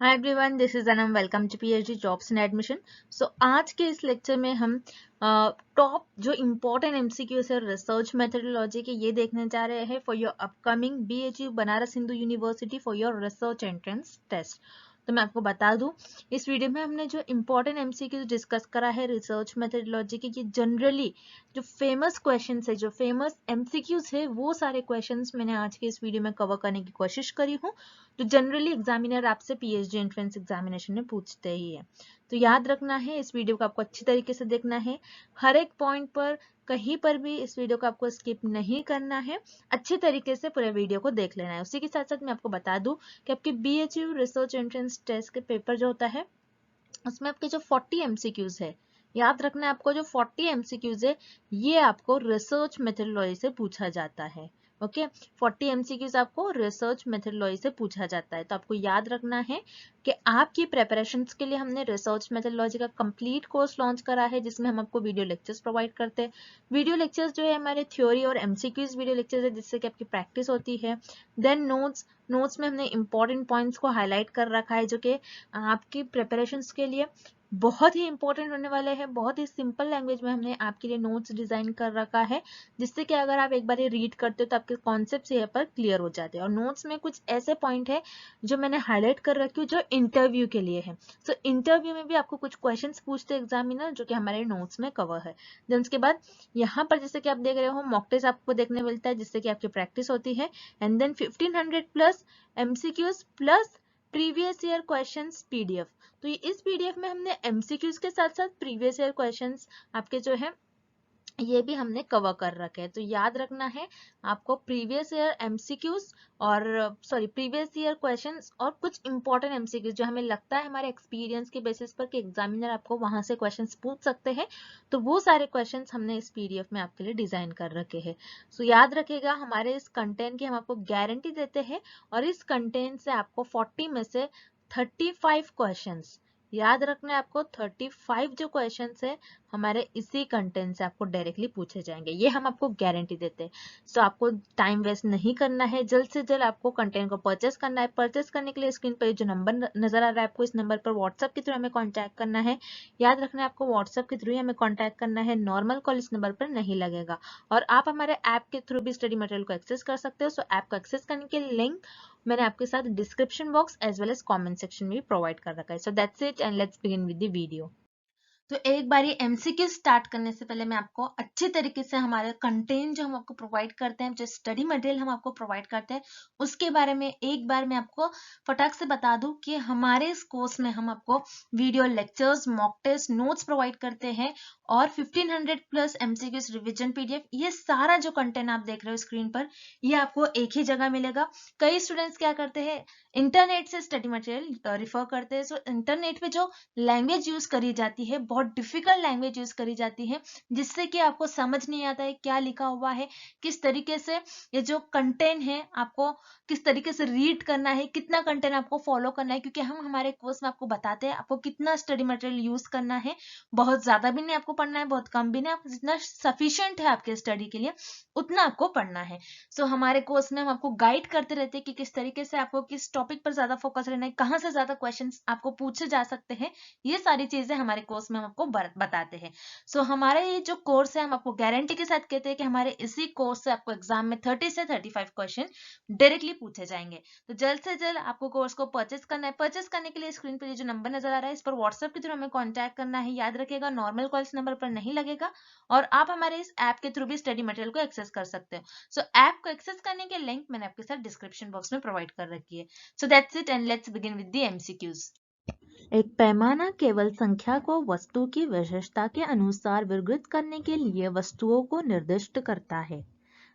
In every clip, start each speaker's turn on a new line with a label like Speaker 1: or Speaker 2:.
Speaker 1: Hi everyone, this is Anam. Welcome to PhD jobs and admission. So आज के इस lecture में हम टॉप जो इम्पोर्टेंट एमसीक्यूज है रिसर्च मेथोडोलॉजी के ये देखने जा रहे हैं for your upcoming BHU Banaras Hindu university for your research entrance test. तो मैं आपको बता दूं, इस वीडियो में हमने जो इम्पोर्टेंट एमसीक्यूज डिस्कस करा है रिसर्च मेथोडोलॉजी के, ये जनरली जो फेमस क्वेश्चंस है, जो फेमस एमसीक्यूज है, वो सारे क्वेश्चंस मैंने आज के इस वीडियो में कवर करने की कोशिश करी हूँ। तो जनरली एग्जामिनर आपसे पीएचडी एंट्रेंस एग्जामिनेशन में पूछते ही है। तो याद रखना है, इस वीडियो को आपको अच्छी तरीके से देखना है, हर एक पॉइंट पर कहीं पर भी इस वीडियो को आपको स्किप नहीं करना है, अच्छे तरीके से पूरे वीडियो को देख लेना है। उसी के साथ साथ मैं आपको बता दूं कि आपके बीएचयू रिसर्च एंट्रेंस टेस्ट के पेपर जो होता है उसमें आपके जो 40 एमसीक्यूज है, याद रखना है आपको, जो 40 एमसीक्यूज है ये आपको रिसर्च मेथोडोलॉजी से पूछा जाता है। ओके, 40 एमसीक्यूज आपको रिसर्च मेथोडोलॉजी से पूछा जाता है। तो आपको याद रखना है कि आपकी प्रेपरेशंस के लिए हमने रिसर्च मेथोडोलॉजी का कंप्लीट कोर्स लॉन्च करा है, जिसमें हम आपको वीडियो लेक्चर्स प्रोवाइड करते हैं। वीडियो लेक्चर्स जो है हमारे थ्योरी और एमसीक्यूज वीडियो लेक्चर्स है, जिससे कि आपकी प्रैक्टिस होती है। देन नोट्स में हमने इंपॉर्टेंट पॉइंट्स को हाईलाइट कर रखा है, जो कि आपकी प्रिपरेशंस के लिए बहुत ही इंपॉर्टेंट होने वाले हैं। बहुत ही सिंपल लैंग्वेज में हमने आपके लिए नोट्स डिजाइन कर रखा है, जिससे कि अगर आप एक बार ये रीड करते हो तो आपके कॉन्सेप्ट्स यहाँ पर क्लियर हो जाते हैं। और नोट्स में कुछ ऐसे पॉइंट है जो मैंने हाईलाइट कर रखी हूँ जो इंटरव्यू के लिए है। सो इंटरव्यू में भी आपको कुछ क्वेश्चंस पूछते हैं एग्जामिनर, जो कि हमारे नोट्स में कवर है। देन उसके बाद यहाँ पर जैसे कि आप देख रहे हो मॉक टेस्ट आपको देखने मिलता है, जिससे कि आपकी प्रैक्टिस होती है। And then 1500 plus MCQs plus previous year questions PDF. तो ये इस पीडीएफ में हमने एमसीक्यूज के साथ साथ प्रीवियस ईयर क्वेश्चंस आपके जो है ये भी हमने कवर कर रखे हैं। तो याद रखना है आपको प्रीवियस ईयर एमसीक्यूज और प्रीवियस ईयर क्वेश्चंस और कुछ इंपॉर्टेंट एमसीक्यूज जो हमें लगता है हमारे एक्सपीरियंस के बेसिस पर कि एग्जामिनर आपको वहां से क्वेश्चंस पूछ सकते हैं, तो वो सारे क्वेश्चंस हमने इस पीडीएफ में आपके लिए डिजाइन कर रखे हैं। सो याद रखिएगा, हमारे इस कंटेंट की हम आपको गारंटी देते हैं और इस कंटेंट से आपको 40 में से 35 क्वेश्चंस, याद रखना है आपको, 35 जो क्वेश्चंस है हमारे इसी कंटेंट से आपको डायरेक्टली पूछे जाएंगे, ये हम आपको गारंटी देते हैं। सो आपको टाइम वेस्ट नहीं करना है, जल्द से जल्द आपको कंटेंट को परचेस करना है। परचेस करने के लिए स्क्रीन पर जो नंबर नजर आ रहा है आपको, इस नंबर पर व्हाट्सएप के थ्रू हमें कॉन्टैक्ट करना है। याद रखना है आपको व्हाट्सएप के थ्रू ही हमें कॉन्टैक्ट करना है, नॉर्मल कॉल इस नंबर पर नहीं लगेगा। और आप हमारे ऐप के थ्रू भी स्टडी मटेरियल को एक्सेस कर सकते हो। सो ऐप को एक्सेस करने के लिंक मैंने आपके साथ description box as well as comment section में भी प्रोवाइड कर रखा है। So that's it and let's begin with the video. तो एक बार ये एमसीक्यू स्टार्ट करने से पहले मैं आपको अच्छे तरीके से हमारे कंटेंट जो हम आपको प्रोवाइड करते हैं, जो स्टडी मटेरियल हम आपको प्रोवाइड करते हैं, उसके बारे में एक बार मैं आपको फटाक से बता दूं कि हमारे इस कोर्स में हम आपको video lectures, mock test, notes provide करते हैं और 1500 प्लस एमसीक्यूज रिविजन पीडीएफ। ये सारा जो कंटेंट आप देख रहे हो स्क्रीन पर, ये आपको एक ही जगह मिलेगा। कई स्टूडेंट्स क्या करते हैं, इंटरनेट से स्टडी मटेरियल रिफर करते हैं। सो इंटरनेट पे जो लैंग्वेज यूज करी जाती है, बहुत डिफिकल्ट लैंग्वेज यूज करी जाती है, जिससे कि आपको समझ नहीं आता है क्या लिखा हुआ है, किस तरीके से ये जो कंटेंट है आपको किस तरीके से रीड करना है, कितना कंटेंट आपको फॉलो करना है। क्योंकि हम हमारे कोर्स में आपको बताते हैं आपको कितना स्टडी मटेरियल यूज करना है। बहुत ज्यादा भी नहीं आपको पढ़ना है, बहुत कम भी नहीं, आपको जितना सफिशिएंट है आपके स्टडी के लिए उतना आपको पढ़ना है। सो हमारे कोर्स में हम आपको गाइड करते रहते हैं कि किस तरीके से आपको किस टॉपिक पर ज्यादा फोकस रहना है, कहाँ से ज्यादा क्वेश्चंस आपको पूछे जा सकते हैं। ये सारी चीजें हमारे कोर्स में हम आपको बताते हैं। सो हमारे ये जो कोर्स है, हम आपको गारंटी के साथ कहते हैं कि हमारे इसी कोर्स से आपको एग्जाम में 30 से 35 क्वेश्चन डायरेक्टली पूछे जाएंगे। तो जल्द से जल्द आपको कोर्स को परचेस करना है। परचेस करने के लिए स्क्रीन पर ये जो नंबर नजर आ रहा है, इस पर व्हाट्सएप के थ्रू हमें कॉन्टैक्ट करना है। याद रखिएगा, नॉर्मल कॉल इस नंबर पर नहीं लगेगा और आप हमारे इस ऐप के थ्रू भी स्टडी मटेरियल को एक्सेस कर सकते हो। सो ऐप को एक्सेस करने के लिंक मैंने आपके साथ डिस्क्रिप्शन बॉक्स में प्रोवाइड कर रखी है। So that's it and let's begin with the MCQs. एक पैमाना केवल संख्या को वस्तु की विशेषता के अनुसार वर्गीकृत करने के लिए वस्तुओं को निर्दिष्ट करता है।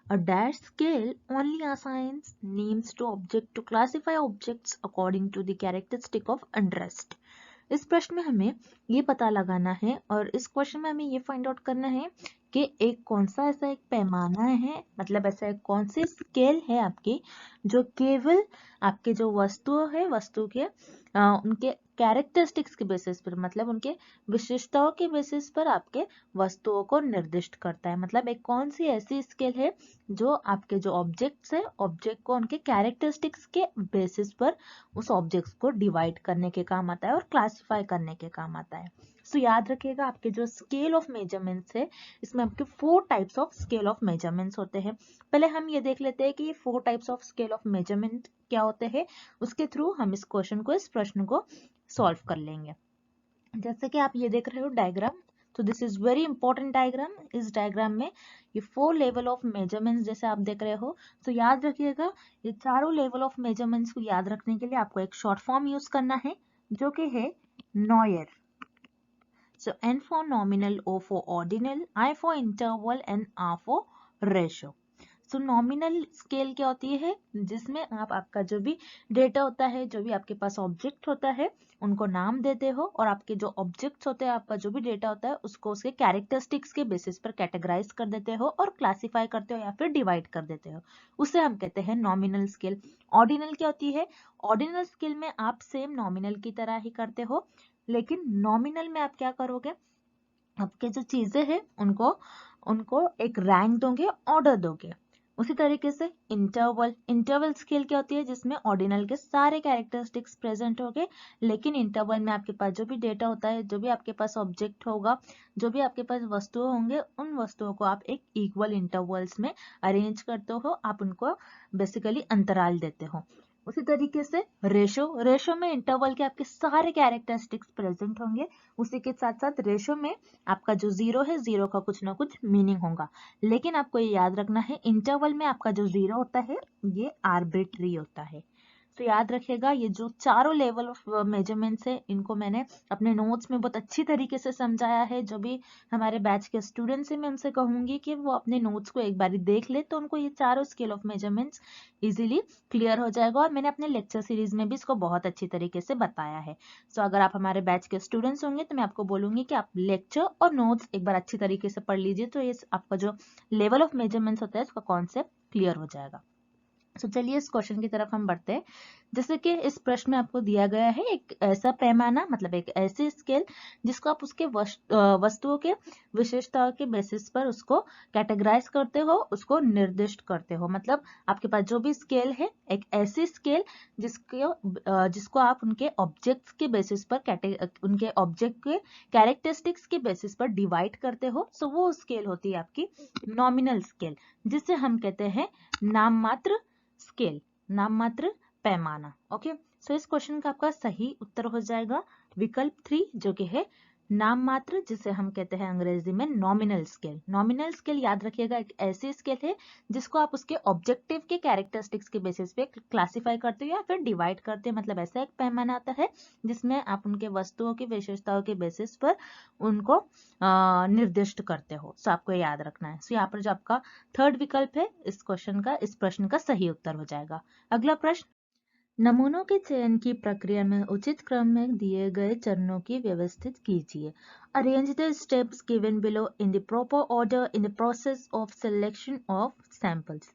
Speaker 1: A dash scale only assigns names to object to classify objects according to the characteristic of interest. इस प्रश्न में हमें ये पता लगाना है और इस क्वेश्चन में हमें ये फाइंड आउट करना है कि एक कौन सा ऐसा एक पैमाना है, मतलब ऐसा एक कौन सी स्केल है आपकी जो केवल आपके जो वस्तु है, वस्तु के उनके कैरेक्टरिस्टिक्स के बेसिस पर, मतलब उनके विशेषताओं के बेसिस पर आपके वस्तुओं को निर्दिष्ट करता है। मतलब एक कौन सी ऐसी स्केल है जो आपके जो ऑब्जेक्ट्स है, ऑब्जेक्ट को उनके कैरेक्टरिस्टिक्स के बेसिस पर उस ऑब्जेक्ट्स को डिवाइड करने के काम आता है और क्लासिफाई करने के काम आता है। सो याद रखिएगा आपके जो स्केल ऑफ मेजरमेंट्स है, इसमें आपके 4 types of scale of measurements होते हैं। पहले हम ये देख लेते हैं कि ये 4 types of scale of measurement क्या होते हैं, उसके थ्रू हम इस क्वेश्चन को, इस प्रश्न को सॉल्व कर लेंगे। जैसे कि आप ये देख रहे हो डायग्राम, तो this is very important diagram. इस डायग्राम में ये 4 लेवल ऑफ मेजरमेंट्स जैसे आप देख रहे हो, तो याद रखिएगा ये चारों लेवल ऑफ मेजरमेंट्स को याद रखने के लिए आपको एक शॉर्ट फॉर्म यूज करना है जो कि है noir. So N for nominal, O for ordinal, I for interval and R for ratio. So nominal scale क्या होती है, जिसमें आप आपका जो भी डेटा होता है, जो भी आपके पास ऑब्जेक्ट होता है, उनको नाम देते हो और आपके जो ऑब्जेक्ट्स होते हैं, आपका जो भी डेटा होता है, उसको उसके कैरेक्टरिस्टिक्स के बेसिस पर कैटेगराइज कर देते हो और क्लासिफाई करते हो या फिर डिवाइड कर देते हो, उसे हम कहते हैं नॉमिनल स्केल। ऑर्डिनल क्या होती है, ऑर्डिनल स्केल में आप सेम नॉमिनल की तरह ही करते हो, लेकिन नॉमिनल में आप क्या करोगे, आपके जो चीजें हैं उनको उनको एक रैंक दोगे, ऑर्डर दोगे। उसी तरीके से इंटरवल, इंटरवल स्केल क्या होती है, जिसमें ऑर्डिनल के सारे कैरेक्टरिस्टिक्स प्रेजेंट होंगे, लेकिन इंटरवल में आपके पास जो भी डेटा होता है, जो भी आपके पास ऑब्जेक्ट होगा, जो भी आपके पास वस्तुएं होंगे, उन वस्तुओं को आप एक इक्वल इंटरवल्स में अरेंज करते हो, आप उनको बेसिकली अंतराल देते हो। उसी तरीके से रेशो, रेशो में इंटरवल के आपके सारे कैरेक्टरिस्टिक्स प्रेजेंट होंगे, उसी के साथ साथ रेशो में आपका जो जीरो है, जीरो का कुछ ना कुछ मीनिंग होगा, लेकिन आपको ये याद रखना है इंटरवल में आपका जो जीरो होता है ये आर्बिट्री होता है। तो याद रखिएगा ये जो चारों लेवल ऑफ मेजरमेंट्स है, इनको मैंने अपने नोट्स में बहुत अच्छी तरीके से समझाया है। जो भी हमारे बैच के स्टूडेंट्स हैं, मैं उनसे कहूंगी कि वो अपने नोट्स को एक बार देख ले, तो उनको ये चारों scale of measurements easily clear हो जाएगा। और मैंने अपने लेक्चर सीरीज में भी इसको बहुत अच्छी तरीके से बताया है। सो अगर आप हमारे बैच के स्टूडेंट्स होंगे तो मैं आपको बोलूंगी कि आप लेक्चर और नोट्स एक बार अच्छी तरीके से पढ़ लीजिए, तो ये आपका जो लेवल ऑफ मेजरमेंट्स होता है उसका कॉन्सेप्ट क्लियर हो जाएगा। तो चलिए इस क्वेश्चन की तरफ हम बढ़ते हैं। जैसे कि इस प्रश्न में आपको दिया गया है एक ऐसा पैमाना, मतलब एक ऐसी स्केल जिसको आप उसके वस्तुओं के विशेषताओं के बेसिस पर उसको कैटेगराइज करते हो, उसको निर्दिष्ट करते हो। मतलब आपके पास जो भी स्केल है, एक ऐसी स्केल जिसको आप उनके ऑब्जेक्ट्स के बेसिस पर उनके ऑब्जेक्ट के कैरेक्टरिस्टिक्स के बेसिस पर डिवाइड करते हो, सो वो स्केल होती है आपकी नॉमिनल स्केल, जिसे हम कहते हैं नाम मात्र स्केल, नाम मात्र पैमाना। ओके, सो इस क्वेश्चन का आपका सही उत्तर हो जाएगा विकल्प 3, जो कि है नाम मात्र, जिसे हम कहते हैं अंग्रेजी में नॉमिनल स्केल। नॉमिनल स्केल याद रखिएगा एक ऐसी स्केल है जिसको आप उसके ऑब्जेक्टिव के कैरेक्टरिस्टिक्स के बेसिस पे क्लासिफाई करते हो या फिर डिवाइड करते हो। मतलब ऐसा एक पैमाना आता है जिसमें आप उनके वस्तुओं की विशेषताओं के बेसिस पर उनको निर्दिष्ट करते हो। सो आपको याद रखना है। सो यहाँ पर जो आपका थर्ड विकल्प है इस क्वेश्चन का, इस प्रश्न का सही उत्तर हो जाएगा। अगला प्रश्न, नमूनों के चयन की प्रक्रिया में उचित क्रम में दिए गए चरणों की व्यवस्थित कीजिए। Arrange the steps given below in the proper order in the process of selection of samples.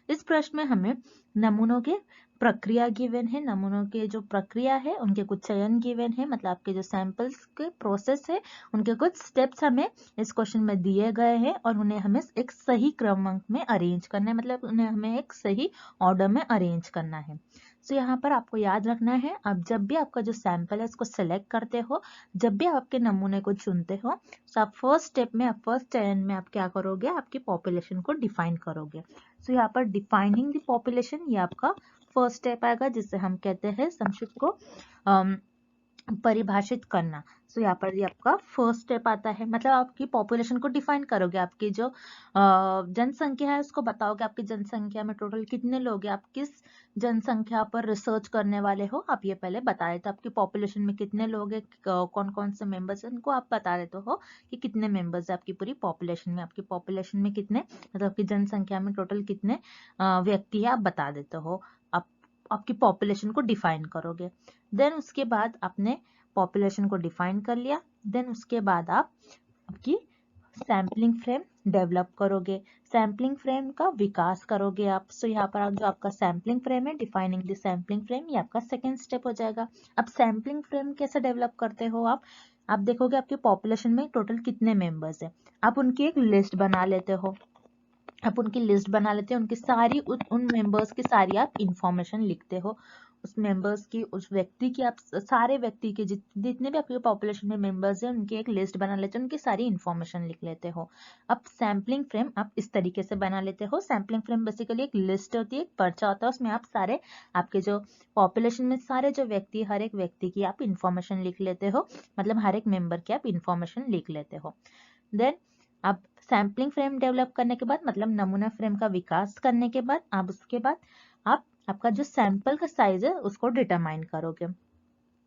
Speaker 1: इस प्रश्न में हमें नमूनों के प्रक्रिया गिवन है, नमूनों के जो प्रक्रिया है उनके कुछ चयन गिवन है, मतलब आपके जो सैंपल्स के प्रोसेस है उनके कुछ स्टेप्स हमें इस क्वेश्चन में दिए गए हैं और उन्हें हमें एक सही क्रमांक में अरेंज करना है, मतलब उन्हें हमें एक सही ऑर्डर में अरेंज करना है। सो यहाँ पर आपको याद रखना है, अब जब भी आपका जो सैंपल है उसको सेलेक्ट करते हो, जब भी आपके नमूने को चुनते हो, तो आप फर्स्ट स्टेप में, आप फर्स्ट चयन में आप क्या करोगे, आपकी पॉपुलेशन को डिफाइन करोगे। सो यहाँ पर डिफाइनिंग द पॉपुलेशन ये आपका फर्स्ट स्टेप आएगा, जिससे हम कहते हैं संक्षिप्त को परिभाषित करना। सो यहाँ पर ये आपका फर्स्ट स्टेप आता है, मतलब आपकी पॉपुलेशन को डिफाइन करोगे, आपकी जो जनसंख्या है उसको बताओगे, आपकी जनसंख्या में टोटल कितने लोग हैं, आप किस जनसंख्या पर रिसर्च करने वाले हो, आप ये पहले बता देते हो। आपकी पॉपुलेशन में कितने लोग हैं, कौन कौन से मेंबर्स हैं, उनको आप बता देते हो कि कितने मेंबर्स है आपकी पूरी पॉपुलेशन में, आपकी पॉपुलेशन में कितने, मतलब आपकी जनसंख्या में टोटल कितने व्यक्ति है आप बता देते हो। आप आपकी पॉपुलेशन को डिफाइन करोगे। देन उसके बाद आपने पॉपुलेशन को डिफाइन कर लिया, देन उसके बाद आप आपकी सैम्पलिंग फ्रेम डेवलप करोगे, सैम्पलिंग फ्रेम का विकास करोगे आप। सो यहाँ पर जो आपका सैम्पलिंग फ्रेम है, डिफाइनिंग द सैम्पलिंग फ्रेम, ये आपका सेकेंड स्टेप हो जाएगा। अब सैम्पलिंग फ्रेम कैसे डेवलप करते हो आप देखोगे आपके पॉपुलेशन में टोटल कितने मेंबर्स है, आप उनकी एक लिस्ट बना लेते हो। आप उनकी लिस्ट बना लेते हैं, उनकी सारी उन मेंबर्स की सारी आप इंफॉर्मेशन लिखते हो, उस मेंबर्स की, उस व्यक्ति की, आप सारे व्यक्ति के जितने भी आपके पॉपुलेशन में मेंबर्स हैं उनकी एक लिस्ट बना लेते हो, उनकी सारी इंफॉर्मेशन लिख लेते हो। अब सैम्पलिंग फ्रेम आप इस तरीके से बना लेते हो। सैम्पलिंग फ्रेम बेसिकली एक लिस्ट होती है, एक पर्चा होता है, उसमें आप सारे आपके जो पॉपुलेशन में सारे जो व्यक्ति, हर एक व्यक्ति की आप इंफॉर्मेशन लिख लेते हो, मतलब हर एक मेंबर की आप इंफॉर्मेशन लिख लेते हो। देन अब सैम्पलिंग फ्रेम डेवलप करने के बाद, मतलब नमूना फ्रेम का विकास करने के बाद, आप उसके बाद आप आपका जो सैंपल का साइज है उसको डिटरमाइन करोगे।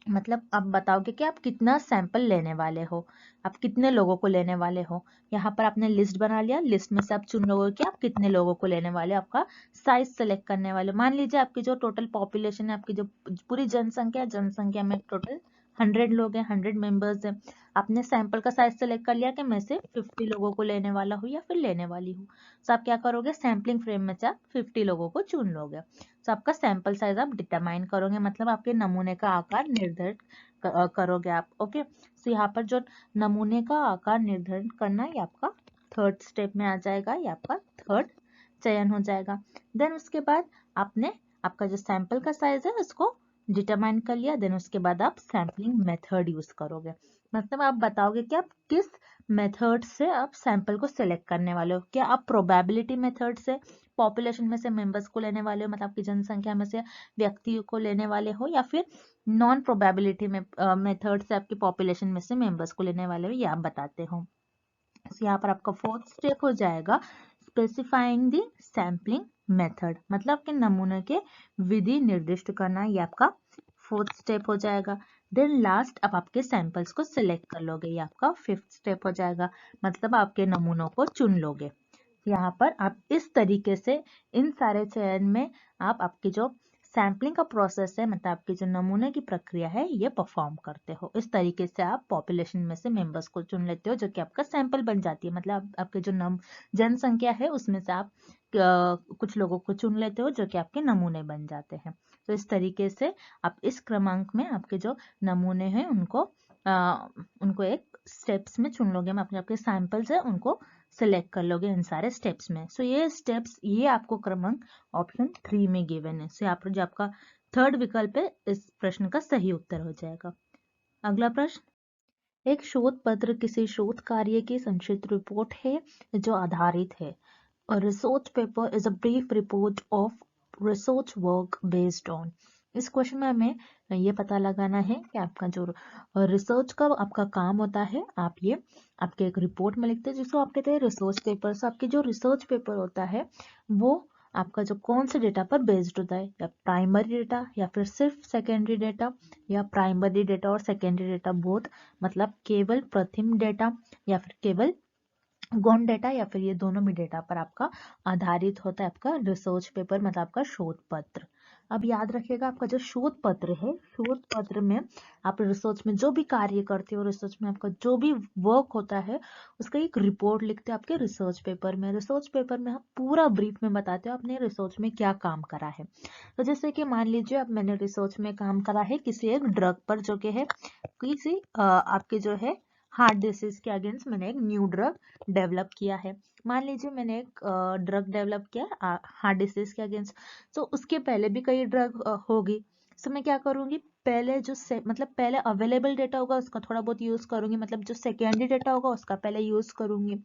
Speaker 1: मतलब आप बताओगे कि आप कितना सैंपल लेने वाले हो, आप कितने लोगों को लेने वाले हो। यहाँ पर आपने लिस्ट बना लिया, लिस्ट में से आप चुन लोगे कि आप कितने लोगों को लेने वाले हो, आपका साइज सेलेक्ट करने वाले। मान लीजिए आपकी जो टोटल पॉपुलेशन है, आपकी जो पूरी जनसंख्या है, जनसंख्या में टोटल 100 लोग हैं, 100 मेंबर्स हैं। आपने सैंपल का साइज सेलेक्ट कर लिया कि मैं से 50 लोगों को लेने वाला हूँ या फिर लेने वाली हूँ। तो आप क्या करोगे, सैम्पलिंग फ्रेम में से आप 50 लोगों को चुन लोगे। तो आपका सैंपल साइज आप डिटरमाइन करोगे, मतलब आपके नमूने का आकार निर्धारित करोगे आप। ओके, तो यहाँ पर जो नमूने का आकार निर्धारित करना है, ये आपका थर्ड स्टेप में आ जाएगा, ये आपका थर्ड चयन हो जाएगा। देन उसके बाद आपने आपका जो सैंपल का साइज है उसको डिटरमाइन कर लिया। देन उसके बाद आप सैम्पलिंग मेथड यूज करोगे, मतलब आप बताओगे कि आप किस मेथड से आप सैंपल को सिलेक्ट करने वाले हो। क्या आप प्रोबेबिलिटी मेथड से पॉपुलेशन में से मेंबर्स को लेने वाले हो, मतलब आपकी जनसंख्या में से व्यक्ति को लेने वाले हो, या फिर नॉन प्रोबेबिलिटी में मेथड से आपकी पॉपुलेशन में से मेंबर्स को लेने वाले हो, ये आप बताते हो। तो यहाँ पर आपका फोर्थ स्टेप हो जाएगा स्पेसिफाइंग द सैम्पलिंग मेथड, मतलब कि नमूने के विधि निर्दिष्ट करना, ये आपका फोर्थ स्टेप हो जाएगा। देन लास्ट अब आपके सैंपल्स को सिलेक्ट कर लोगे, ये आपका फिफ्थ स्टेप हो जाएगा, मतलब आपके नमूनों को चुन लोगे। यहाँ पर आप इस तरीके से इन सारे चयन में आप आपकी जो सैम्पलिंग का प्रोसेस है, मतलब आपकी जो नमूने की प्रक्रिया है, ये परफॉर्म करते हो। इस तरीके से आप पॉपुलेशन में से मेंबर्स को चुन लेते हो, जो कि आपका सैंपल बन जाती है। मतलब आपके जो जनसंख्या है उसमें से आप कुछ लोगों को चुन लेते हो, जो कि आपके नमूने बन जाते हैं। तो इस तरीके से आप इस क्रमांक में आपके जो नमूने हैं उनको एक स्टेप्स में चुन लोगे, मतलब आपके सैंपल्स है उनको सिलेक्ट कर लोगे इन सारे स्टेप्स में। सो ये स्टेप्स, ये आपको क्रमांक ऑप्शन 3 में गिवन है। सो यहाँ पर जो आपका थर्ड विकल्प है इस प्रश्न का सही उत्तर हो जाएगा। अगला प्रश्न, एक शोध पत्र किसी शोध कार्य की संक्षिप्त रिपोर्ट है जो आधारित है। A research paper is a brief report of research work based on। इस क्वेश्चन में हमें ये पता लगाना है कि आपका जो रिसर्च का आपका काम होता है, आप ये आपके एक रिपोर्ट में लिखते हैं, जिसको आप कहते हैं रिसर्च पेपर। सो आपके जो रिसर्च पेपर होता है वो आपका जो कौन से डेटा पर बेस्ड होता है, या प्राइमरी डेटा या फिर सिर्फ सेकेंडरी डेटा, या प्राइमरी डेटा और सेकेंडरी डेटा बोथ, मतलब केवल प्रथम डेटा या फिर केवल गौण डेटा, या फिर ये दोनों भी डेटा पर आपका आधारित होता है आपका रिसर्च पेपर, मतलब आपका शोध पत्र। अब याद रखिएगा, आपका जो शोध पत्र है, शोध पत्र में आप रिसर्च में जो भी कार्य करते हो, रिसर्च में आपका जो भी वर्क होता है उसका एक रिपोर्ट लिखते हो आपके रिसर्च पेपर में। रिसर्च पेपर में आप पूरा ब्रीफ में बताते हो आपने रिसर्च में क्या काम करा है। तो जैसे कि मान लीजिए अब मैंने रिसर्च में काम करा है किसी एक ड्रग पर, जो कि है किसी आपके जो है हार्ट डिसीज के अगेंस्ट मैंने एक न्यू ड्रग डेवलप किया है। मान लीजिए मैंने एक ड्रग डेवलप किया हार्ट डिसीज के अगेंस्ट, तो उसके पहले भी कई ड्रग होगी। तो मैं क्या करूंगी, पहले जो मतलब पहले अवेलेबल डेटा होगा उसका थोड़ा बहुत यूज करूंगी, मतलब जो सेकेंडरी डेटा होगा उसका पहले यूज करूंगी।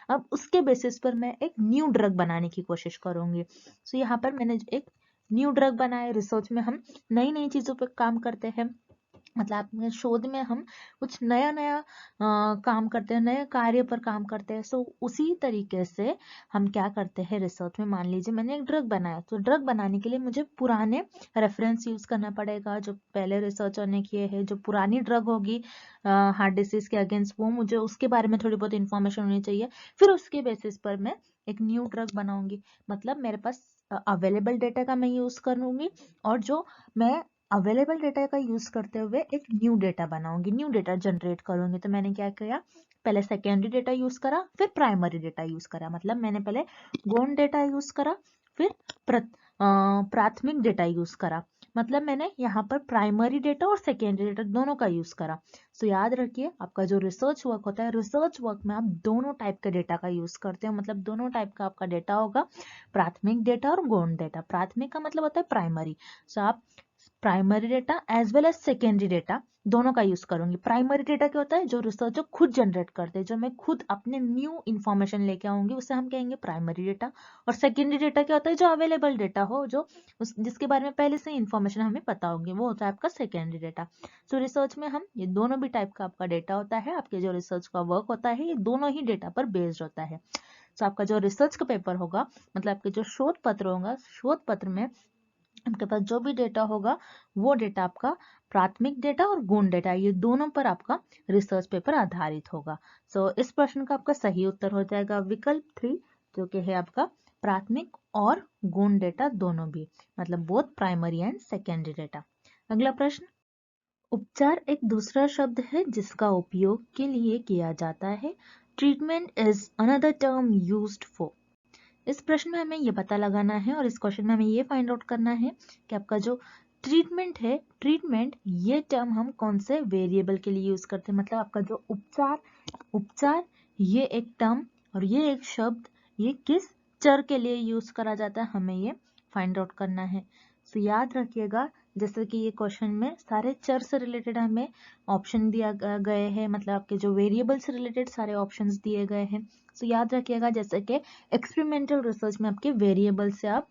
Speaker 1: अब उसके बेसिस पर मैं एक न्यू ड्रग बनाने की कोशिश करूंगी। तो यहाँ पर मैंने एक न्यू ड्रग बनाया। रिसर्च में हम नई नई चीजों पर काम करते हैं, मतलब अपने शोध में हम कुछ नया नया काम करते हैं, नए कार्य पर काम करते हैं। सो उसी तरीके से हम क्या करते हैं रिसर्च में, मान लीजिए मैंने एक ड्रग बनाया, तो ड्रग बनाने के लिए मुझे पुराने रेफरेंस यूज करना पड़ेगा, जो पहले रिसर्चर ने किए हैं। जो पुरानी ड्रग होगी हार्ट डिसीज के अगेंस्ट, वो मुझे उसके बारे में थोड़ी बहुत इंफॉर्मेशन होनी चाहिए। फिर उसके बेसिस पर मैं एक न्यू ड्रग बनाऊंगी, मतलब मेरे पास अवेलेबल डेटा का मैं यूज करूंगी, और जो मैं अवेलेबल डेटा का यूज करते हुए एक न्यू डेटा बनाऊंगी, न्यू डेटा जनरेट करूंगी। तो मैंने क्या किया, पहले सेकेंडरी डेटा यूज करा, फिर प्राइमरी डेटा यूज करा। मतलब मैंने पहले गौण डेटा यूज करा, फिर प्राथमिक डेटा यूज करा। मतलब मैंने यहाँ पर प्राइमरी डेटा और सेकेंडरी डेटा दोनों का यूज करा। सो याद रखिए, आपका जो रिसर्च वर्क होता है, रिसर्च वर्क में आप दोनों टाइप के डेटा का यूज करते हो। मतलब दोनों टाइप का आपका डेटा होगा, प्राथमिक डेटा और गौण डेटा। प्राथमिक का मतलब होता है प्राइमरी। सो आप primary data as well as secondary data दोनों का यूज करूंगी। प्राइमरी डेटा क्या होता है, जो रिसर्चर खुद जनरेट करते हैं, जो मैं खुद अपने न्यू इन्फॉर्मेशन लेके आऊंगी, उसे हम कहेंगे प्राइमरी डेटा। और सेकेंडरी डेटा क्या होता है, जो अवेलेबल डेटा हो, जो जिसके बारे में पहले से इन्फॉर्मेशन हमें पता होगी, वो होता है आपका सेकेंडरी डेटा। सो रिसर्च में हम ये दोनों भी टाइप का आपका डेटा होता है। आपके जो रिसर्च का वर्क होता है, ये दोनों ही डेटा पर बेस्ड होता है। तो आपका जो रिसर्च का पेपर होगा, मतलब आपके जो शोध पत्र होगा, शोध पत्र में आपके पास जो भी डेटा होगा, वो डेटा आपका प्राथमिक डेटा और गौण डेटा, ये दोनों पर आपका रिसर्च पेपर आधारित होगा। सो इस प्रश्न का आपका सही उत्तर हो जाएगा विकल्प 3, जो कि है आपका प्राथमिक और गौण डेटा दोनों भी, मतलब both primary and secondary data. अगला प्रश्न, उपचार एक दूसरा शब्द है जिसका उपयोग के लिए किया जाता है। Treatment is another term used for. इस प्रश्न में हमें ये पता लगाना है और इस क्वेश्चन में हमें ये फाइंड आउट करना है कि आपका जो ट्रीटमेंट है, ट्रीटमेंट ये टर्म हम कौन से वेरिएबल के लिए यूज करते हैं। मतलब आपका जो उपचार ये एक टर्म और ये एक शब्द, ये किस चर के लिए यूज करा जाता है, हमें ये फाइंड आउट करना है। सो याद रखिएगा, जैसे कि ये क्वेश्चन में सारे चर से रिलेटेड हमें ऑप्शन दिया गए हैं, मतलब आपके जो वेरिएबल से रिलेटेड सारे ऑप्शंस दिए गए हैं। सो याद रखिएगा, जैसे कि एक्सपेरिमेंटल रिसर्च में आपके वेरिएबल से आप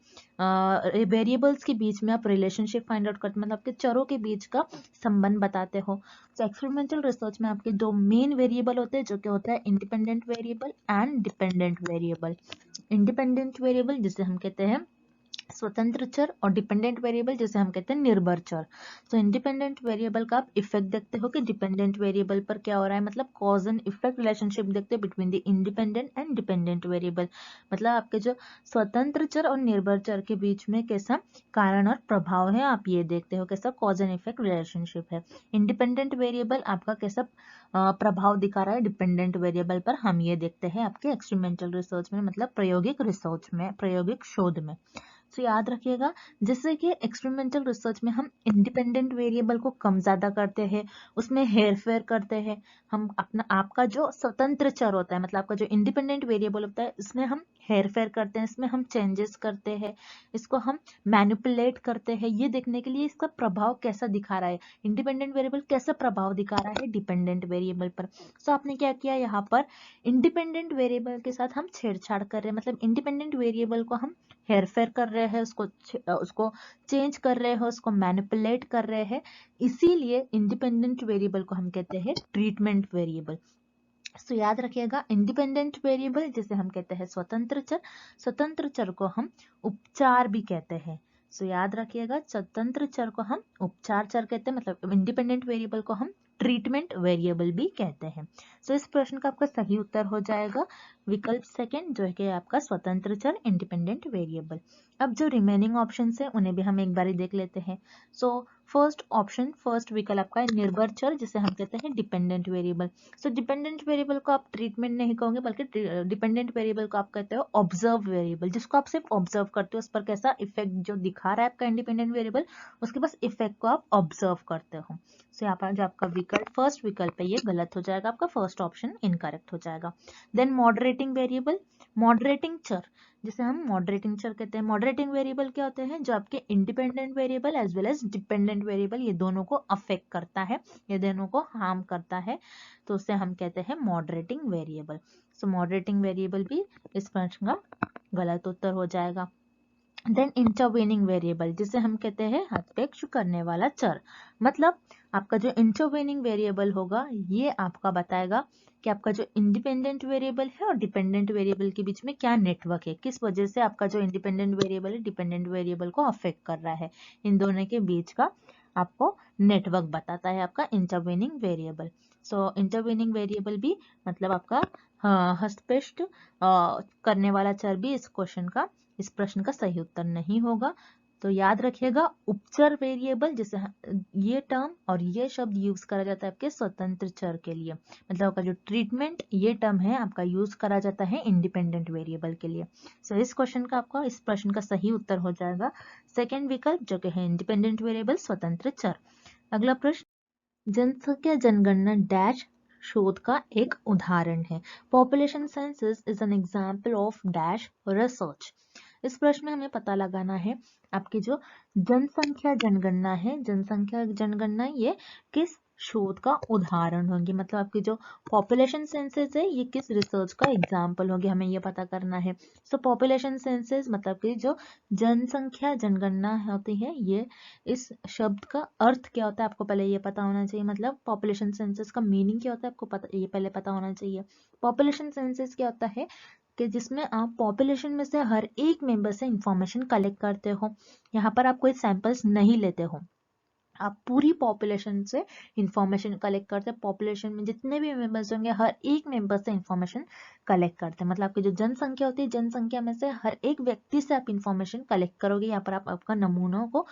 Speaker 1: वेरिएबल्स के बीच में आप रिलेशनशिप फाइंड आउट करते, मतलब आपके चरों के बीच का संबंध बताते हो। तो एक्सपेरिमेंटल रिसर्च में आपके दो मेन वेरिएबल होते हैं, जो कि होता है independent variable and dependent variable. Independent variable जिसे हम कहते हैं स्वतंत्र चर, और डिपेंडेंट वेरिएबल जिसे हम कहते हैं निर्भर चर। तो इंडिपेंडेंट वेरिएबल का आप इफेक्ट देखते हो कि डिपेंडेंट वेरिएबल पर क्या हो रहा है, मतलब कॉज एंड इफेक्ट रिलेशनशिप देखते हैं between the independent and dependent variable. मतलब आपके जो स्वतंत्र चर और निर्भर चर के बीच में कैसा कारण और प्रभाव है, आप ये देखते हो कैसा कॉज एंड इफेक्ट रिलेशनशिप है। इंडिपेंडेंट वेरिएबल आपका कैसा प्रभाव दिखा रहा है डिपेंडेंट वेरिएबल पर, हम ये देखते हैं आपके एक्सपेरिमेंटल रिसर्च में, मतलब प्रायोगिक रिसर्च में, प्रायोगिक शोध में। तो याद रखिएगा, जैसे कि एक्सपेरिमेंटल रिसर्च में हम इंडिपेंडेंट वेरिएबल को कम ज्यादा करते हैं, उसमें हेर फेर करते हैं। हम अपना आपका जो स्वतंत्र चर होता है, मतलब आपका जो इंडिपेंडेंट वेरिएबल होता है, इसमें हम हेर फेर करते हैं, इसमें हम चेंजेस करते हैं, इसको हम मैनिपुलेट करते हैं, ये देखने के लिए इसका प्रभाव कैसा दिखा रहा है, इंडिपेंडेंट वेरिएबल कैसा प्रभाव दिखा रहा है डिपेंडेंट वेरिएबल पर। सो आपने क्या किया, यहाँ पर इंडिपेंडेंट वेरिएबल के साथ हम छेड़छाड़ कर रहे हैं, मतलब इंडिपेंडेंट वेरिएबल को हम हेर फेर कर रहे हैं, उसको चेंज कर रहे हैं, उसको मैनिपुलेट कर रहे हैं, इसीलिए इंडिपेंडेंट वेरिएबल को हम कहते हैं ट्रीटमेंट वेरिएबल। सो याद रखिएगा, इंडिपेंडेंट वेरिएबल जिसे हम कहते हैं स्वतंत्र चर, स्वतंत्र चर को हम उपचार भी कहते हैं। सो याद रखिएगा, स्वतंत्र चर को हम उपचार चर कहते हैं, मतलब इंडिपेंडेंट वेरिएबल को हम ट्रीटमेंट वेरिएबल भी कहते हैं। सो इस प्रश्न का आपका सही उत्तर हो जाएगा विकल्प सेकंड, जो है कि आपका स्वतंत्र चर इंडिपेंडेंट वेरिएबल। अब जो रिमेनिंग ऑप्शन है उन्हें भी हम एक बार देख लेते हैं। सो फर्स्ट ऑप्शन, फर्स्ट विकल्प आपका निर्भर चर, जिसे हम कहते हैं डिपेंडेंट वेरिएबल। सो डिपेंडेंट वेरिएबल को आप ट्रीटमेंट नहीं कहोगे, बल्कि डिपेंडेंट वेरिएबल को आप कहते हो ऑब्जर्व वेरिएबल, जिसको आप सिर्फ ऑब्जर्व करते हो, उस पर कैसा इफेक्ट जो दिखा रहा है आपका इंडिपेंडेंट वेरिएबल, उसके पास इफेक्ट को आप ऑब्जर्व करते हो। सो यहाँ पर जो आपका विकल्प, फर्स्ट विकल्प है, ये गलत हो जाएगा, आपका फर्स्ट ऑप्शन इनकरेक्ट हो जाएगा। देन मॉडरेटिंग वेरिएबल, मॉडरेटिंग चर, जिसे हम मॉडरेटिंग चर कहते हैं। मॉडरेटिंग वेरिएबल क्या होते हैं, जो आपके independent variable as well as dependent variable, ये दोनों को अफेक्ट करता है, ये दोनों को हार्म करता है, तो उसे हम कहते हैं मॉडरेटिंग वेरिएबल। सो मॉडरेटिंग वेरिएबल भी इस प्रश्न का गलत उत्तर हो जाएगा। देन इंटरवेनिंग वेरिएबल, जिसे हम कहते हैं हस्तक्षेप करने वाला चर, मतलब आपका जो इंटरवेनिंग वेरिएबल होगा, ये आपका बताएगा कि आपका जो इंडिपेंडेंट वेरिएबल है और डिपेंडेंट वेरिएबल के बीच में क्या नेटवर्क है, किस वजह से आपका जो इंडिपेंडेंट वेरिएबल है डिपेंडेंट वेरिएबल को अफेक्ट कर रहा है, इन दोनों के बीच का आपको नेटवर्क बताता है आपका इंटरवेनिंग वेरिएबल। सो इंटरवेनिंग वेरिएबल भी मतलब आपका हस्तक्षेप करने वाला चर भी इस क्वेश्चन का, इस प्रश्न का सही उत्तर नहीं होगा। तो याद रखिएगा उपचर वेरिएबल, जैसे ये टर्म और ये शब्द यूज करा जाता है आपके स्वतंत्र चर के लिए, मतलब आपका जो ट्रीटमेंट ये टर्म है आपका यूज करा जाता है इंडिपेंडेंट वेरिएबल के लिए। सो इस क्वेश्चन का आपका इस प्रश्न का सही उत्तर हो जाएगा सेकेंड विकल्प, जो कि है इंडिपेंडेंट वेरिएबल स्वतंत्र चर। अगला प्रश्न, जनसंख्या जनगणना डैश शोध का एक उदाहरण है। Population census is an example of dash research. इस प्रश्न में हमें पता लगाना है आपकी जो जनसंख्या जनगणना है, जनसंख्या जनगणना ये किस शोध का उदाहरण होगी, मतलब आपकी जो पॉपुलेशन सेंसस है ये किस रिसर्च का एग्जाम्पल होगी, हमें ये पता करना है। सो पॉपुलेशन सेंसस मतलब कि जो जनसंख्या जनगणना होती है, ये इस शब्द का अर्थ क्या होता है आपको पहले ये पता होना चाहिए, मतलब पॉपुलेशन सेंसस का मीनिंग क्या होता है आपको पता ये पहले पता होना चाहिए। पॉपुलेशन सेंसस क्या होता है कि जिसमें आप पॉपुलेशन में से हर एक मेंबर से इंफॉर्मेशन कलेक्ट करते हो। यहाँ पर आप कोई सैंपल्स नहीं लेते हो, आप पूरी पॉपुलेशन से इंफॉर्मेशन कलेक्ट करते हैं। पॉपुलेशन में जितने भी मेंबर्स होंगे हर एक मेंबर से इंफॉर्मेशन कलेक्ट करते हैं, मतलब आपकी जो जनसंख्या होती है जनसंख्या में से हर एक व्यक्ति से आप इंफॉर्मेशन कलेक्ट करोगे। यहाँ पर आप आपका नमूनों को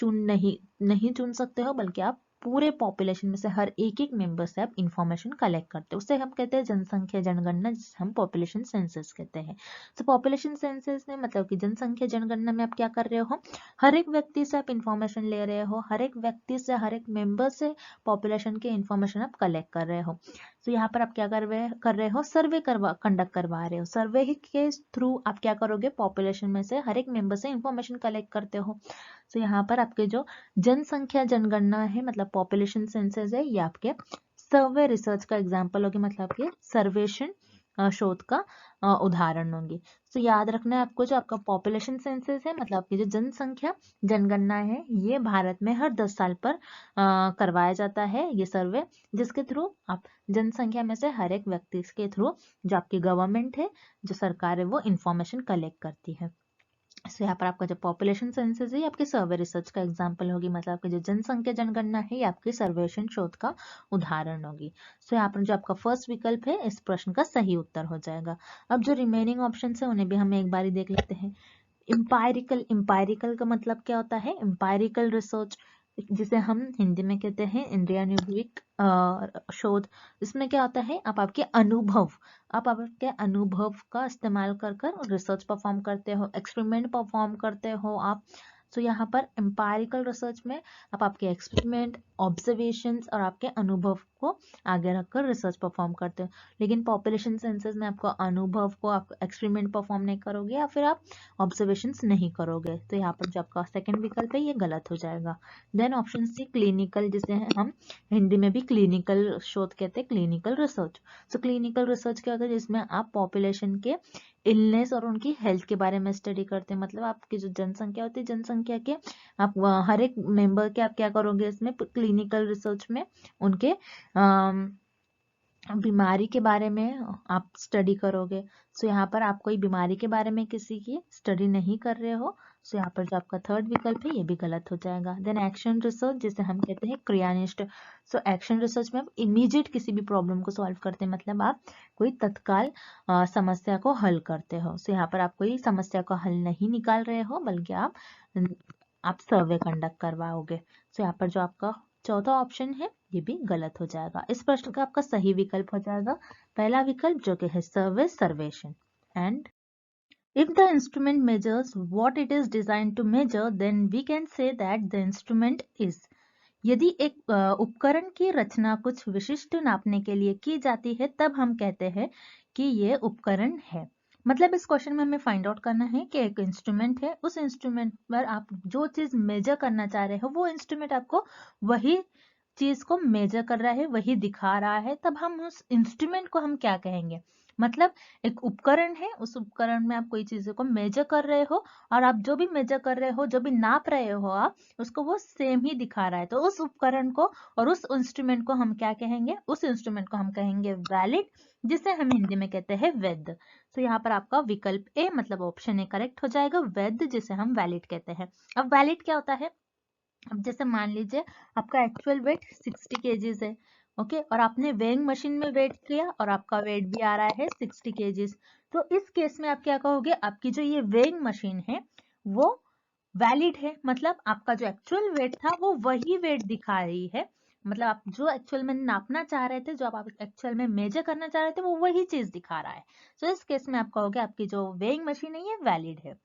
Speaker 1: नहीं चुन सकते हो, बल्कि आप पूरे पॉपुलेशन में से हर एक मेंबर से आप इंफॉर्मेशन कलेक्ट करते हो, उससे हम कहते हैं जनसंख्या जनगणना, जिसे हम पॉपुलेशन सेंसस कहते हैं। तो पॉपुलेशन सेंसस में मतलब कि जनसंख्या जनगणना में आप क्या कर रहे हो, हर एक व्यक्ति से आप इंफॉर्मेशन ले रहे हो, हर एक व्यक्ति से हर एक मेंबर से पॉपुलेशन के इंफॉर्मेशन आप कलेक्ट कर रहे हो। तो यहाँ पर आप क्या कर रहे हो, सर्वे कंडक्ट करवा रहे हो। सर्वे के थ्रू आप क्या करोगे, पॉपुलेशन में से हर एक मेंबर से इंफॉर्मेशन कलेक्ट करते हो। तो यहाँ पर आपके जो जनसंख्या जनगणना है मतलब पॉपुलेशन सेंसस है, ये आपके सर्वे रिसर्च का एग्जाम्पल होगी, मतलब आपके सर्वेक्षण शोध का उदाहरण होंगे। तो याद रखना है आपको, जो आपका पॉपुलेशन सेंसस है मतलब आपकी जो जनसंख्या जनगणना है, ये भारत में हर 10 साल पर करवाया जाता है ये सर्वे, जिसके थ्रू आप जनसंख्या में से हर एक व्यक्ति के थ्रू जो आपकी गवर्नमेंट है, जो सरकार है, वो इंफॉर्मेशन कलेक्ट करती है। तो यहाँ पर आपका जो पॉपुलेशन सेंसस है ये आपके सर्वे रिसर्च का एग्जाम्पल होगी, मतलब आपकी जो जनसंख्या जनगणना है ये आपके सर्वेक्षण शोध का उदाहरण होगी। सो यहाँ पर जो आपका फर्स्ट विकल्प है इस प्रश्न का सही उत्तर हो जाएगा। अब जो रिमेनिंग ऑप्शन है उन्हें भी हम एक बार देख लेते हैं। इंपायरिकल का मतलब क्या होता है, इंपायरिकल रिसर्च, जिसे हम हिंदी में कहते हैं इंडियन न्यूक्लिक शोध। इसमें क्या होता है, आप आपके अनुभव का इस्तेमाल कर रिसर्च परफॉर्म करते हो, एक्सपेरिमेंट परफॉर्म करते हो आप। तो यहाँ पर एम्पायरिकल रिसर्च में आप आपके एक्सपेरिमेंट, ऑब्जर्वेशंस और आपके अनुभव को आगे रखकर रिसर्च परफॉर्म करते हो। लेकिन पॉपुलेशन सेंसस में आपको अनुभव को आप एक्सपेरिमेंट परफॉर्म नहीं करोगे या फिर आप ऑब्जर्वेशंस नहीं करोगे। तो यहाँ पर जो आपका सेकंड विकल्प है ये गलत हो जाएगा। देन ऑप्शन सी क्लिनिकल, जिसे हम हिंदी में भी क्लिनिकल शोध कहते हैं, क्लिनिकल रिसर्च। तो क्लिनिकल रिसर्च क्या होता है, जिसमें आप पॉपुलेशन के इलनेस और उनकी हेल्थ के बारे में स्टडी करते हैं, मतलब आपकी जो जनसंख्या होती है जनसंख्या के आप हर एक मेंबर के आप क्या करोगे इसमें क्लिनिकल रिसर्च में उनके बीमारी के बारे में आप स्टडी करोगे। सो यहाँ पर आप कोई बीमारी के बारे में किसी की स्टडी नहीं कर रहे हो। सो यहाँ पर जो आपका थर्ड विकल्प है ये भी गलत हो जाएगा। देन एक्शन रिसर्च, जिसे हम कहते हैं क्रियानिष्ठ। सो एक्शन रिसर्च में आप इमीडिएट किसी भी प्रॉब्लम को सॉल्व करते हैं, मतलब आप कोई तत्काल समस्या को हल करते हो। सो यहाँ पर आप कोई समस्या को हल नहीं निकाल रहे हो, बल्कि आप सर्वे कंडक्ट करवाओगे। सो यहाँ पर जो आपका चौथा ऑप्शन है ये भी गलत हो जाएगा। इस प्रश्न का आपका सही विकल्प हो जाएगा पहला विकल्प, जो कि है सर्वे सर्वेक्षण। And if the instrument measures what it is designed to measure, then we can say that the instrument is। यदि एक उपकरण की रचना कुछ विशिष्ट नापने के लिए की जाती है, तब हम कहते हैं कि ये उपकरण है। मतलब इस क्वेश्चन में हमें फाइंड आउट करना है कि एक इंस्ट्रूमेंट है, उस इंस्ट्रूमेंट पर आप जो चीज मेजर करना चाह रहे हो वो इंस्ट्रूमेंट आपको वही चीज को मेजर कर रहा है, वही दिखा रहा है, तब हम उस इंस्ट्रूमेंट को हम क्या कहेंगे। मतलब एक उपकरण है, उस उपकरण में आप कोई चीजों को मेजर कर रहे हो और आप जो भी मेजर कर रहे हो, जो भी नाप रहे हो आप, उसको वो सेम ही दिखा रहा है। तो उस उपकरण को और उस इंस्ट्रूमेंट को हम क्या कहेंगे, उस इंस्ट्रूमेंट को हम कहेंगे वैलिड, जिसे हम हिंदी में कहते हैं वैध। तो यहाँ पर आपका विकल्प ए मतलब ऑप्शन ए करेक्ट हो जाएगा, वैध जिसे हम वैलिड कहते हैं। अब वैलिड क्या होता है, अब जैसे मान लीजिए आपका एक्चुअल वेट 60 केजीज है, ओके, और आपने वेइंग मशीन में वेट किया और आपका वेट भी आ रहा है 60 केजीज। तो इस केस में आप क्या कहोगे, आपकी जो ये वेइंग मशीन है वो वैलिड है, मतलब आपका जो एक्चुअल वेट था वो वही वेट दिखा रही है, मतलब आप जो एक्चुअल में नापना चाह रहे थे, जो आप एक्चुअल में मेजर करना चाह रहे थे, वो वही चीज दिखा रहा है। सो इस केस में आप कहोगे आपकी जो वेइंग मशीन है ये वैलिड है।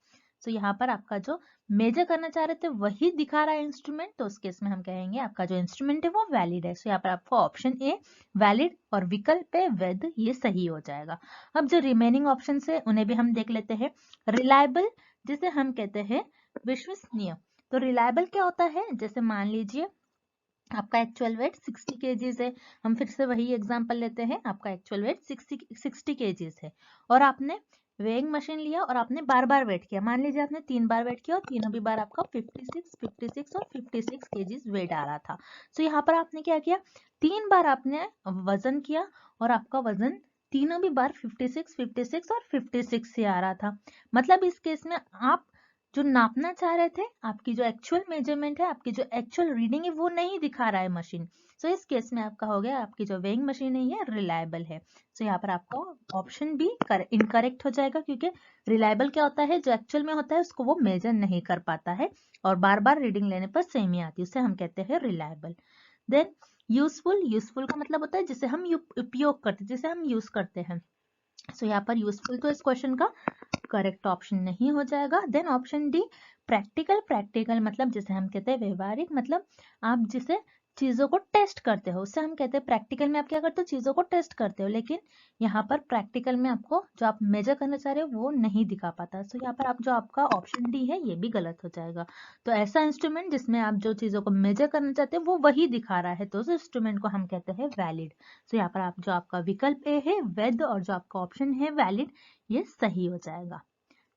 Speaker 1: सो यहाँ पर आपका जो मेजर करना चाह रहे थे वही दिखा रहा है इंस्ट्रूमेंट, तो उस केस में हम कहेंगे आपका जो इंस्ट्रूमेंट है वो वैलिड है। सो यहाँ पर आपको ऑप्शन ए वैलिड और विकल्प ए वैध ये सही हो जाएगा। अब जो रिमेनिंग ऑप्शन है उन्हें भी हम देख लेते हैं। रिलायबल जिसे हम कहते हैं विश्वसनीय, तो रिलायबल क्या होता है, जैसे मान लीजिए आपका एक्चुअल वेट 60 केजीज है, हम फिर से वही एग्जांपल लेते हैं, आपका एक्चुअल वेट 60 केजीज है और आपने वेइंग मशीन लिया और आपने बार बार वेट किया, मान लीजिए आपने 3 बार वेट किया और तीनों भी बार आपका 56 और 56 केजीज वेट आ रहा था। तो यहाँ पर आपने क्या किया, 3 बार आपने वजन किया और आपका वजन तीनों भी बार 56 और 56 से आ रहा था। मतलब इस केस में आप जो नापना चाह रहे थे, आपकी जो एक्चुअल मेजरमेंट है, आपकी जो एक्चुअल रीडिंग है, वो नहीं दिखा रहा है मशीन। सो इस केस में आपका हो गया आपकी जो वेइंग मशीन है ये रिलायबल है। सो यहाँ पर आपका ऑप्शन बी इनकरेक्ट हो जाएगा, क्योंकि रिलायबल क्या होता है, जो एक्चुअल में होता है उसको वो मेजर नहीं कर पाता है और बार बार रीडिंग लेने पर सेम ही आती है, उसे हम कहते हैं रिलायबल। देन यूजफुल, यूजफुल का मतलब होता है जिसे हम उपयोग करते, जिसे हम यूज करते हैं। सो यहाँ पर यूजफुल तो इस क्वेश्चन का करेक्ट ऑप्शन नहीं हो जाएगा। Then option D practical, practical मतलब जिसे हम कहते हैं व्यवहारिक, मतलब आप जिसे चीजों को टेस्ट करते हो उससे हम कहते हैं प्रैक्टिकल में आप क्या करते हो, चीजों को टेस्ट करते हो, लेकिन यहाँ पर प्रैक्टिकल में आपको जो आप मेजर करना चाह रहे हो वो नहीं दिखा पाता। सो यहाँ पर आप जो आपका ऑप्शन डी है ये भी गलत हो जाएगा। तो ऐसा इंस्ट्रूमेंट जिसमें आप जो चीजों को मेजर करना चाहते हो वो वही दिखा रहा है, तो उस इंस्ट्रूमेंट को हम कहते हैं वैलिड। सो यहाँ पर आप जो आपका विकल्प ए है वैध और जो आपका ऑप्शन है वैलिड ये सही हो जाएगा।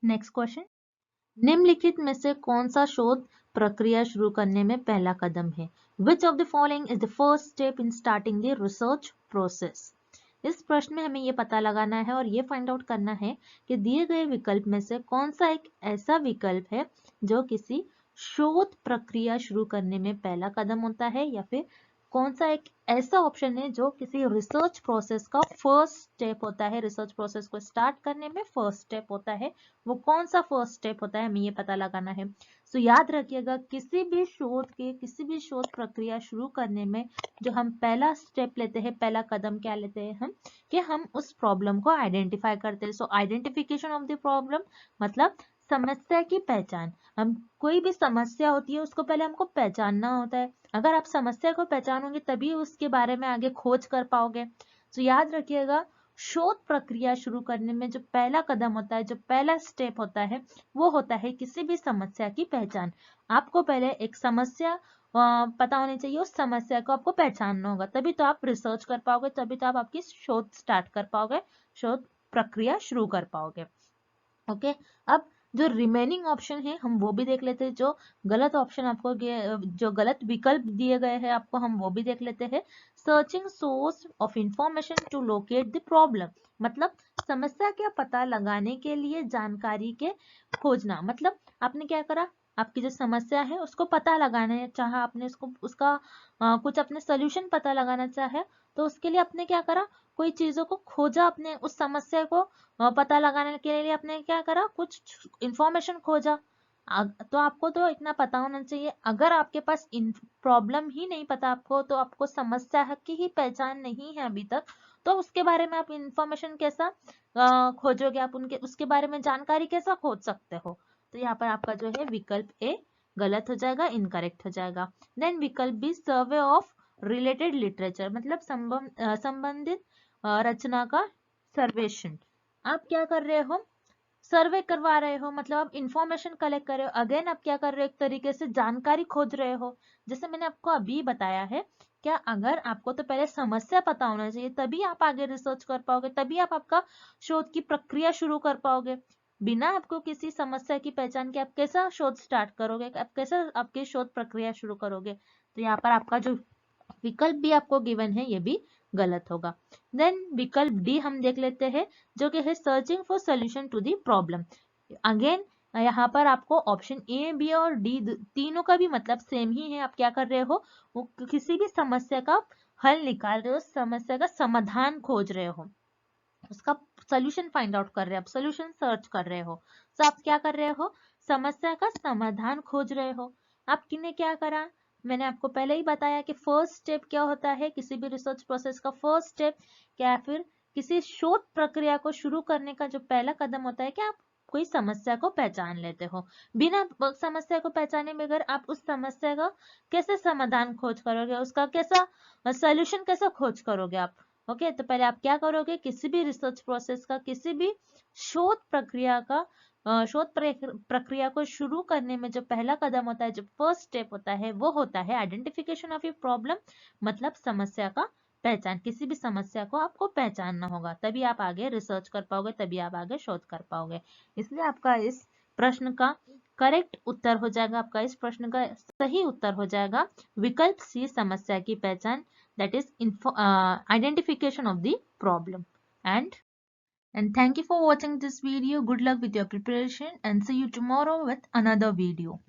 Speaker 1: नेक्स्ट क्वेश्चन, निम्नलिखित में से कौन सा शोध प्रक्रिया शुरू करने में पहला कदम है? Which of the following is the first step in starting the research process? इस प्रश्न में हमें ये पता लगाना है और ये फाइंड आउट करना है कि दिए गए विकल्प में से कौन सा एक ऐसा विकल्प है जो किसी शोध प्रक्रिया शुरू करने में पहला कदम होता है, या फिर कौन सा एक ऐसा ऑप्शन है जो किसी रिसर्च प्रोसेस का फर्स्ट स्टेप होता है, रिसर्च प्रोसेस को स्टार्ट करने में फर्स्ट स्टेप होता है, वो कौन सा फर्स्ट स्टेप होता है, हमें ये पता लगाना है। सो याद रखिएगा किसी भी शोध प्रक्रिया शुरू करने में जो हम पहला स्टेप लेते हैं, पहला कदम क्या लेते हैं हम, कि हम उस प्रॉब्लम को आइडेंटिफाई करते हैं। सो आइडेंटिफिकेशन ऑफ द प्रॉब्लम मतलब समस्या की पहचान। हम कोई भी समस्या होती है उसको पहले हमको पहचानना होता है, अगर आप समस्या को पहचानोगे तभी उसके बारे में आगे खोज कर पाओगे। तो याद रखिएगा शोध प्रक्रिया शुरू करने में जो पहला कदम होता है, जो पहला स्टेप होता है, वो होता है किसी भी समस्या की पहचान। आपको पहले एक समस्या पता होनी चाहिए, उस समस्या को आपको पहचानना होगा, तभी तो आप रिसर्च कर पाओगे, तभी तो आप आपकी शोध स्टार्ट कर पाओगे, शोध प्रक्रिया शुरू कर पाओगे। ओके, अब जो रिमेनिंग ऑप्शन है हम वो भी देख लेते हैं, जो गलत ऑप्शन आपको जो गलत विकल्प दिए गए हैं आपको हम वो भी देख लेते हैं। Searching source of information to locate the problem, मतलब समस्या का पता लगाने के लिए जानकारी के खोजना। मतलब आपने क्या करा, आपकी जो समस्या है उसको पता लगाना चाहा, आपने उसका कुछ अपने सोल्यूशन पता लगाना चाहे, तो उसके लिए आपने क्या करा, कोई चीजों को खोजा, अपने उस समस्या को पता लगाने के लिए आपने क्या करा, कुछ इंफॉर्मेशन खोजा। तो आपको तो इतना पता होना चाहिए, अगर आपके पास प्रॉब्लम ही नहीं पता आपको, तो आपको समस्या की ही पहचान नहीं है अभी तक, तो उसके बारे में आप इंफॉर्मेशन कैसा खोजोगे, आप उसके बारे में जानकारी कैसा खोज सकते हो। तो यहाँ पर आपका जो है विकल्प ए गलत हो जाएगा, इनकरेक्ट हो जाएगा। देन विकल्प B survey of related literature, मतलब संबंधित रचना का सर्वेक्षण। आप क्या कर रहे हो, सर्वे करवा रहे हो, मतलब आप इंफॉर्मेशन कलेक्ट कर रहे हो, अगेन आप क्या कर रहे हो, एक तरीके से जानकारी खोज रहे हो। जैसे मैंने आपको अभी बताया है, क्या अगर आपको तो पहले समस्या पता होना चाहिए, तभी आप आगे रिसर्च कर पाओगे, तभी आप आपका शोध की प्रक्रिया शुरू कर पाओगे। बिना आपको किसी समस्या की पहचान के आप कैसा शोध स्टार्ट करोगे, आप कैसा आपकी शोध प्रक्रिया शुरू करोगे। तो यहाँ पर आपका जो विकल्प भी आपको गिवन है ये भी गलत होगा। देन विकल्प डी हम देख लेते हैं, जो कि है searching for solution to the problem. Again यहाँ पर आपको ऑप्शन ए बी और डी तीनों का भी मतलब सेम ही है, आप क्या कर रहे हो, वो किसी भी समस्या का हल निकाल रहे हो, समस्या का समाधान खोज रहे हो, उसका सोल्यूशन फाइंड आउट कर रहे हो, आप सोल्यूशन सर्च कर रहे हो। तो आप क्या कर रहे हो, समस्या का समाधान खोज रहे हो। आपने क्या करा, मैंने आपको पहले ही बताया कि फर्स्ट स्टेप क्या होता है किसी भी रिसर्च प्रोसेस का। फर्स्ट स्टेप क्या, फिर किसी शोध प्रक्रिया को शुरू करने का जो पहला कदम होता है कि आप कोई समस्या को पहचान लेते हो। बिना समस्या को पहचाने बगैर आप उस समस्या का कैसे समाधान खोज करोगे, उसका कैसा सॉल्यूशन कैसे खोज करोगे आप। ओके, तो पहले आप क्या करोगे, किसी भी रिसर्च प्रोसेस का, किसी भी शोध प्रक्रिया का, शोध प्रक्रिया को शुरू करने में जो पहला कदम होता है, जो फर्स्ट स्टेप होता है, वो होता है आइडेंटिफिकेशन ऑफ ए प्रॉब्लम, मतलब समस्या का पहचान। किसी भी समस्या को आपको पहचानना होगा, तभी आप आगे रिसर्च कर पाओगे, तभी आप आगे शोध कर पाओगे। इसलिए आपका इस प्रश्न का करेक्ट उत्तर हो जाएगा, आपका इस प्रश्न का सही उत्तर हो जाएगा विकल्प सी, समस्या की पहचान, that is identification of the problem. And thank you for watching this video. Good luck with your preparation and see you tomorrow with another video.